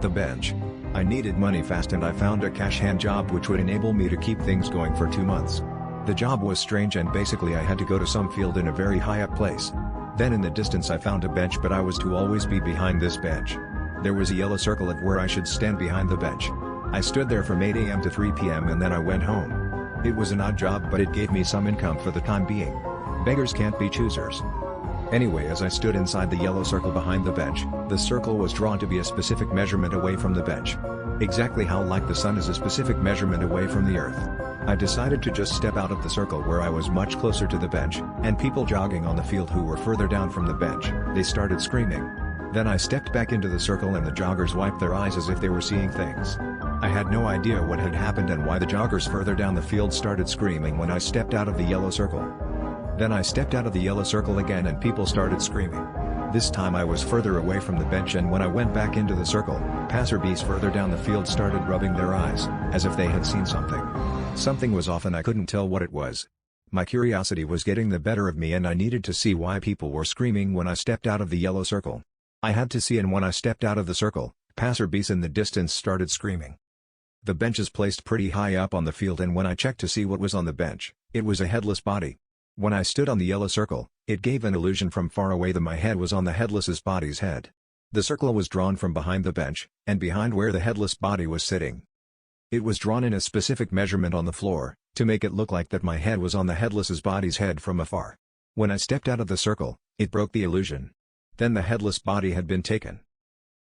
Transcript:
the bench. I needed money fast and I found a cash hand job which would enable me to keep things going for 2 months. The job was strange and basically I had to go to some field in a very high up place. Then in the distance I found a bench, but I was to always be behind this bench. There was a yellow circle of where I should stand behind the bench. I stood there from 8 AM to 3 PM and then I went home. It was an odd job, but it gave me some income for the time being. Beggars can't be choosers. Anyway, as I stood inside the yellow circle behind the bench, the circle was drawn to be a specific measurement away from the bench. Exactly how like the sun is a specific measurement away from the earth. I decided to just step out of the circle where I was much closer to the bench, and people jogging on the field who were further down from the bench, they started screaming. Then I stepped back into the circle and the joggers wiped their eyes as if they were seeing things. I had no idea what had happened and why the joggers further down the field started screaming when I stepped out of the yellow circle. Then I stepped out of the yellow circle again and people started screaming. This time I was further away from the bench, and when I went back into the circle, passerbys further down the field started rubbing their eyes, as if they had seen something. Something was off and I couldn't tell what it was. My curiosity was getting the better of me and I needed to see why people were screaming when I stepped out of the yellow circle. I had to see, and when I stepped out of the circle, passerbys in the distance started screaming. The bench is placed pretty high up on the field, and when I checked to see what was on the bench, it was a headless body. When I stood on the yellow circle, it gave an illusion from far away that my head was on the headless body's head. The circle was drawn from behind the bench, and behind where the headless body was sitting. It was drawn in a specific measurement on the floor, to make it look like that my head was on the headless body's head from afar. When I stepped out of the circle, it broke the illusion. Then the headless body had been taken.